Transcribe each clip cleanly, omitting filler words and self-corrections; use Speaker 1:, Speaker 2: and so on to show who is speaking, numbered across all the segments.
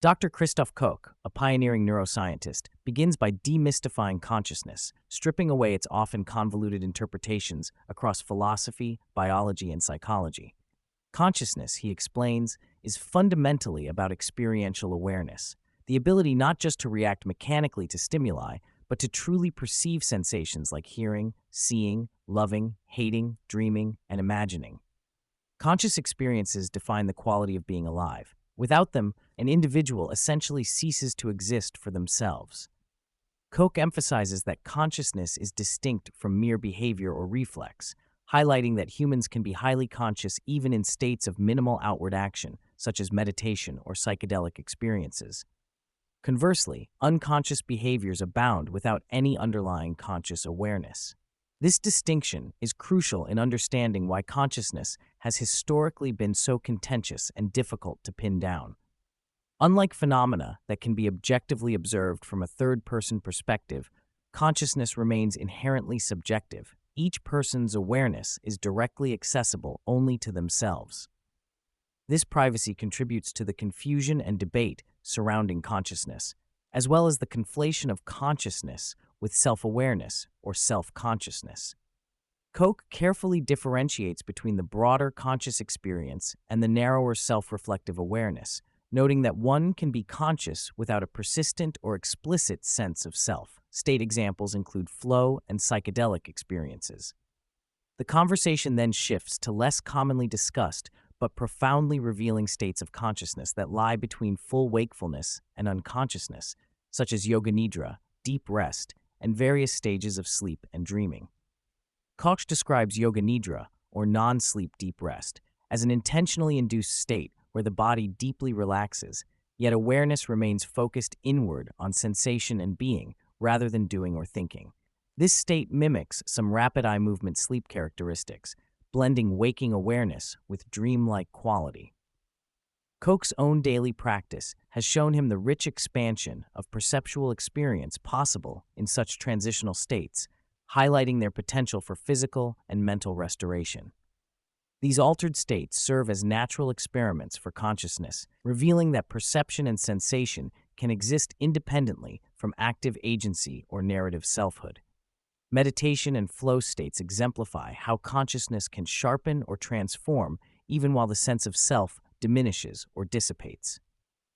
Speaker 1: Dr. Christof Koch, a pioneering neuroscientist, begins by demystifying consciousness, stripping away its often convoluted interpretations across philosophy, biology, and psychology. Consciousness, he explains, is fundamentally about experiential awareness, the ability not just to react mechanically to stimuli, but to truly perceive sensations like hearing, seeing, loving, hating, dreaming, and imagining. Conscious experiences define the quality of being alive. Without them, an individual essentially ceases to exist for themselves. Koch emphasizes that consciousness is distinct from mere behavior or reflex, highlighting that humans can be highly conscious even in states of minimal outward action, such as meditation or psychedelic experiences. Conversely, unconscious behaviors abound without any underlying conscious awareness. This distinction is crucial in understanding why consciousness has historically been so contentious and difficult to pin down. Unlike phenomena that can be objectively observed from a third-person perspective, consciousness remains inherently subjective. Each person's awareness is directly accessible only to themselves. This privacy contributes to the confusion and debate surrounding consciousness, as well as the conflation of consciousness with self-awareness or self-consciousness. Koch carefully differentiates between the broader conscious experience and the narrower self-reflective awareness, noting that one can be conscious without a persistent or explicit sense of self. State examples include flow and psychedelic experiences. The conversation then shifts to less commonly discussed but profoundly revealing states of consciousness that lie between full wakefulness and unconsciousness, such as yoga nidra, deep rest, and various stages of sleep and dreaming. Koch describes yoga nidra, or non-sleep deep rest, as an intentionally induced state where the body deeply relaxes, yet awareness remains focused inward on sensation and being rather than doing or thinking. This state mimics some rapid eye movement sleep characteristics, blending waking awareness with dreamlike quality. Koch's own daily practice has shown him the rich expansion of perceptual experience possible in such transitional states, highlighting their potential for physical and mental restoration. These altered states serve as natural experiments for consciousness, revealing that perception and sensation can exist independently from active agency or narrative selfhood. Meditation and flow states exemplify how consciousness can sharpen or transform even while the sense of self diminishes or dissipates.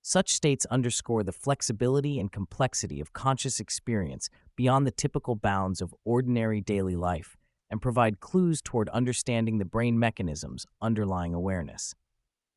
Speaker 1: Such states underscore the flexibility and complexity of conscious experience beyond the typical bounds of ordinary daily life and provide clues toward understanding the brain mechanisms underlying awareness.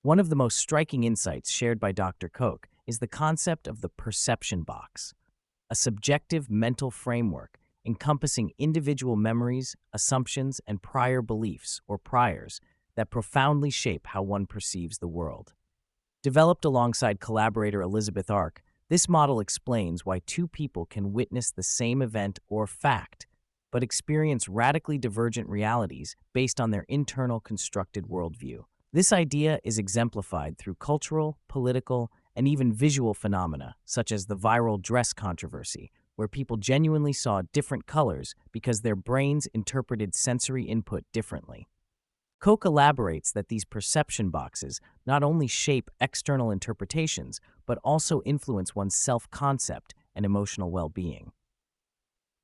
Speaker 1: One of the most striking insights shared by Dr. Koch is the concept of the perception box, a subjective mental framework encompassing individual memories, assumptions, and prior beliefs, or priors, that profoundly shape how one perceives the world. Developed alongside collaborator Elizabeth Ark, this model explains why two people can witness the same event or fact, but experience radically divergent realities based on their internal constructed worldview. This idea is exemplified through cultural, political, and even visual phenomena, such as the viral dress controversy, where people genuinely saw different colors because their brains interpreted sensory input differently. Koch elaborates that these perception boxes not only shape external interpretations, but also influence one's self-concept and emotional well-being.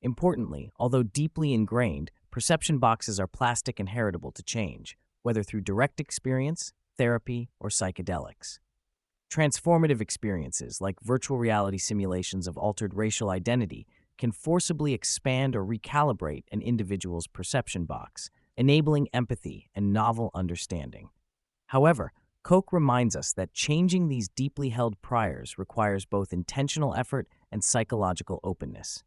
Speaker 1: Importantly, although deeply ingrained, perception boxes are plastic and heritable to change, whether through direct experience, therapy, or psychedelics. Transformative experiences, like virtual reality simulations of altered racial identity, can forcibly expand or recalibrate an individual's perception box, enabling empathy and novel understanding. However, Koch reminds us that changing these deeply held priors requires both intentional effort and psychological openness.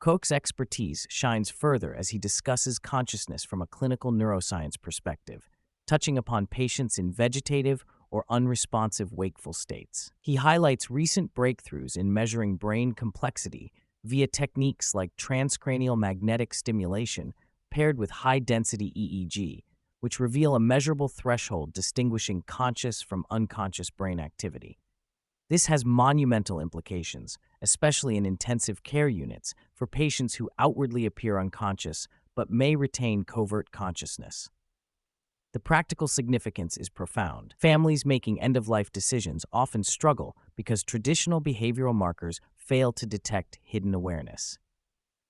Speaker 1: Koch's expertise shines further as he discusses consciousness from a clinical neuroscience perspective, touching upon patients in vegetative or unresponsive wakeful states. He highlights recent breakthroughs in measuring brain complexity via techniques like transcranial magnetic stimulation paired with high-density EEG, which reveal a measurable threshold distinguishing conscious from unconscious brain activity. This has monumental implications, especially in intensive care units, for patients who outwardly appear unconscious but may retain covert consciousness. The practical significance is profound. Families making end-of-life decisions often struggle because traditional behavioral markers fail to detect hidden awareness.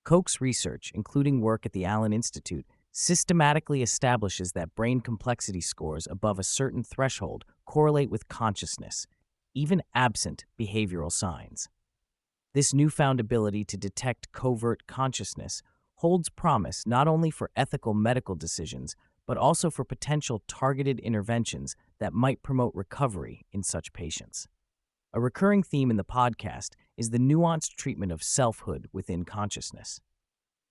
Speaker 1: Koch's research, including work at the Allen Institute, systematically establishes that brain complexity scores above a certain threshold correlate with consciousness, even absent behavioral signs. This newfound ability to detect covert consciousness holds promise not only for ethical medical decisions, but also for potential targeted interventions that might promote recovery in such patients. A recurring theme in the podcast is the nuanced treatment of selfhood within consciousness.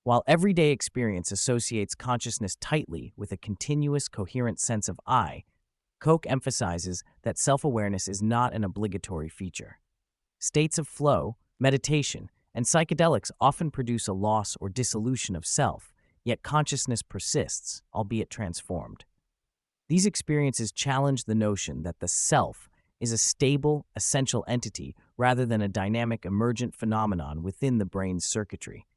Speaker 1: While everyday experience associates consciousness tightly with a continuous, coherent sense of I, Koch emphasizes that self-awareness is not an obligatory feature. States of flow, meditation, and psychedelics often produce a loss or dissolution of self, yet consciousness persists, albeit transformed. These experiences challenge the notion that the self is a stable, essential entity rather than a dynamic, emergent phenomenon within the brain's circuitry.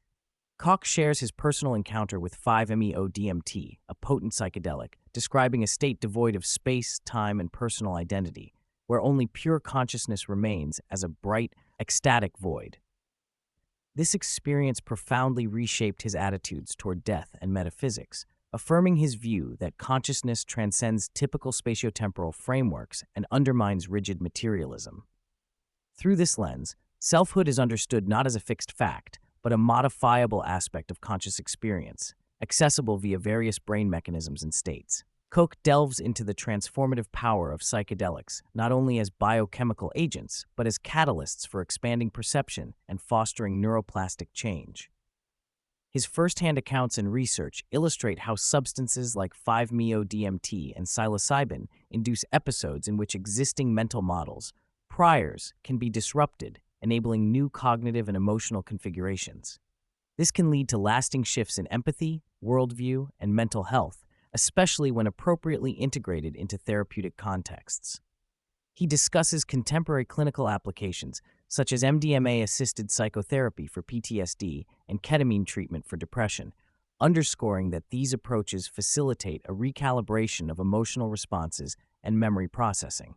Speaker 1: Koch shares his personal encounter with 5-MeO-DMT, a potent psychedelic, describing a state devoid of space, time, and personal identity, where only pure consciousness remains as a bright, ecstatic void. This experience profoundly reshaped his attitudes toward death and metaphysics, affirming his view that consciousness transcends typical spatiotemporal frameworks and undermines rigid materialism. Through this lens, selfhood is understood not as a fixed fact, but a modifiable aspect of conscious experience, accessible via various brain mechanisms and states. Koch delves into the transformative power of psychedelics, not only as biochemical agents, but as catalysts for expanding perception and fostering neuroplastic change. His first-hand accounts and research illustrate how substances like 5-MeO-DMT and psilocybin induce episodes in which existing mental models, priors, can be disrupted, enabling new cognitive and emotional configurations. This can lead to lasting shifts in empathy, worldview, and mental health, especially when appropriately integrated into therapeutic contexts. He discusses contemporary clinical applications, such as MDMA-assisted psychotherapy for PTSD and ketamine treatment for depression, underscoring that these approaches facilitate a recalibration of emotional responses and memory processing.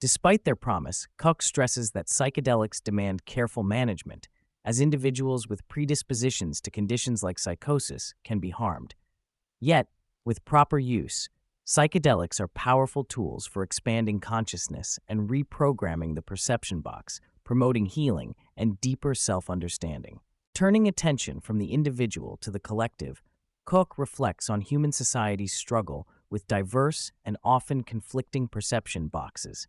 Speaker 1: Despite their promise, Koch stresses that psychedelics demand careful management, as individuals with predispositions to conditions like psychosis can be harmed. Yet, with proper use, psychedelics are powerful tools for expanding consciousness and reprogramming the perception box, promoting healing and deeper self-understanding. Turning attention from the individual to the collective, Koch reflects on human society's struggle with diverse and often conflicting perception boxes,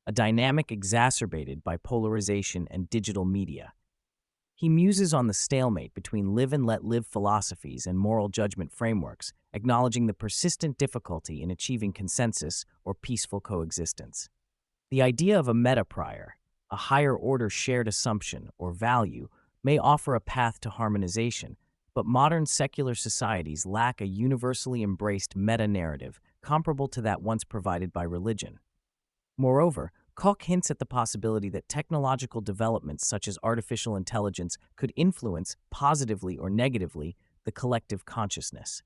Speaker 1: a dynamic exacerbated by polarization and digital media. He muses on the stalemate between live and let live philosophies and moral judgment frameworks, acknowledging the persistent difficulty in achieving consensus or peaceful coexistence. The idea of a meta-prior, a higher-order shared assumption or value, may offer a path to harmonization, but modern secular societies lack a universally embraced meta-narrative comparable to that once provided by religion. Moreover, Koch hints at the possibility that technological developments such as artificial intelligence could influence, positively or negatively, the collective consciousness.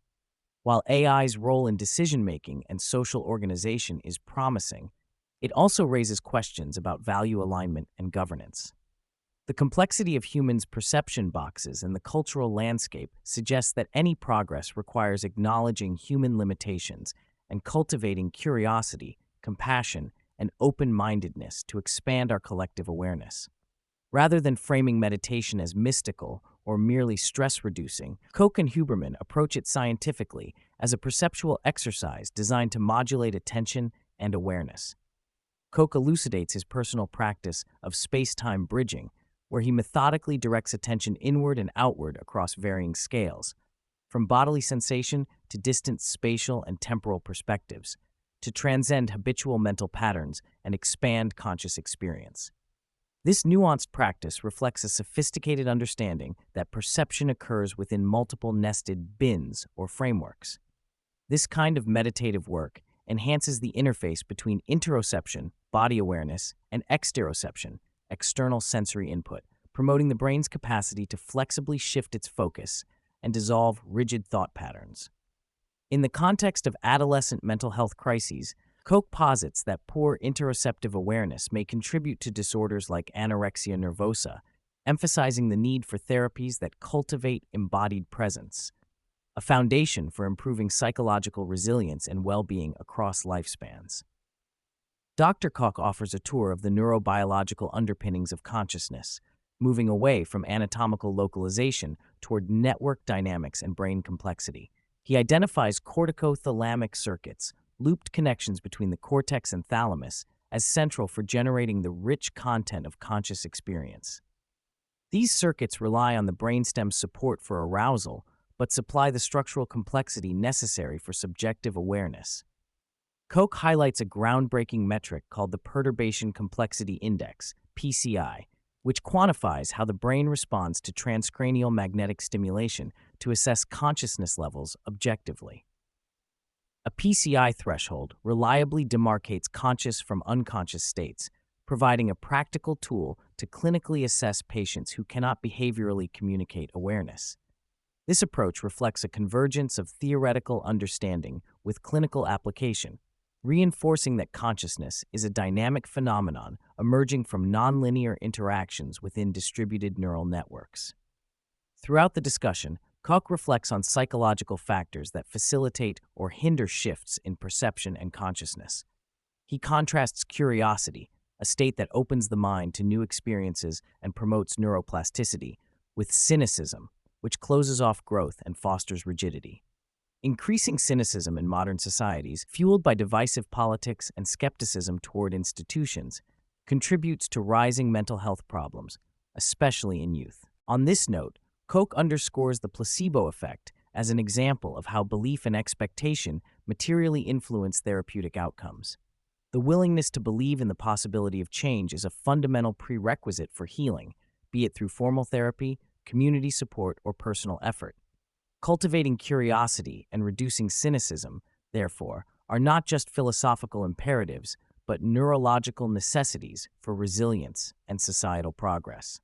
Speaker 1: While AI's role in decision-making and social organization is promising, it also raises questions about value alignment and governance. The complexity of humans' perception boxes and the cultural landscape suggests that any progress requires acknowledging human limitations and cultivating curiosity, compassion, and open-mindedness to expand our collective awareness. Rather than framing meditation as mystical or merely stress-reducing, Koch and Huberman approach it scientifically as a perceptual exercise designed to modulate attention and awareness. Koch elucidates his personal practice of space-time bridging, where he methodically directs attention inward and outward across varying scales, from bodily sensation to distant spatial and temporal perspectives, to transcend habitual mental patterns and expand conscious experience. This nuanced practice reflects a sophisticated understanding that perception occurs within multiple nested bins or frameworks. This kind of meditative work enhances the interface between interoception, body awareness, and exteroception, external sensory input, promoting the brain's capacity to flexibly shift its focus and dissolve rigid thought patterns. In the context of adolescent mental health crises, Koch posits that poor interoceptive awareness may contribute to disorders like anorexia nervosa, emphasizing the need for therapies that cultivate embodied presence, a foundation for improving psychological resilience and well-being across lifespans. Dr. Koch offers a tour of the neurobiological underpinnings of consciousness, moving away from anatomical localization toward network dynamics and brain complexity. He identifies corticothalamic circuits, looped connections between the cortex and thalamus, as central for generating the rich content of conscious experience. These circuits rely on the brainstem's support for arousal, but supply the structural complexity necessary for subjective awareness. Koch highlights a groundbreaking metric called the Perturbation Complexity Index, PCI, which quantifies how the brain responds to transcranial magnetic stimulation to assess consciousness levels objectively. A PCI threshold reliably demarcates conscious from unconscious states, providing a practical tool to clinically assess patients who cannot behaviorally communicate awareness. This approach reflects a convergence of theoretical understanding with clinical application, reinforcing that consciousness is a dynamic phenomenon emerging from nonlinear interactions within distributed neural networks. Throughout the discussion, Koch reflects on psychological factors that facilitate or hinder shifts in perception and consciousness. He contrasts curiosity, a state that opens the mind to new experiences and promotes neuroplasticity, with cynicism, which closes off growth and fosters rigidity. Increasing cynicism in modern societies, fueled by divisive politics and skepticism toward institutions, contributes to rising mental health problems, especially in youth. On this note, Koch underscores the placebo effect as an example of how belief and expectation materially influence therapeutic outcomes. The willingness to believe in the possibility of change is a fundamental prerequisite for healing, be it through formal therapy, community support, or personal effort. Cultivating curiosity and reducing cynicism, therefore, are not just philosophical imperatives, but neurological necessities for resilience and societal progress.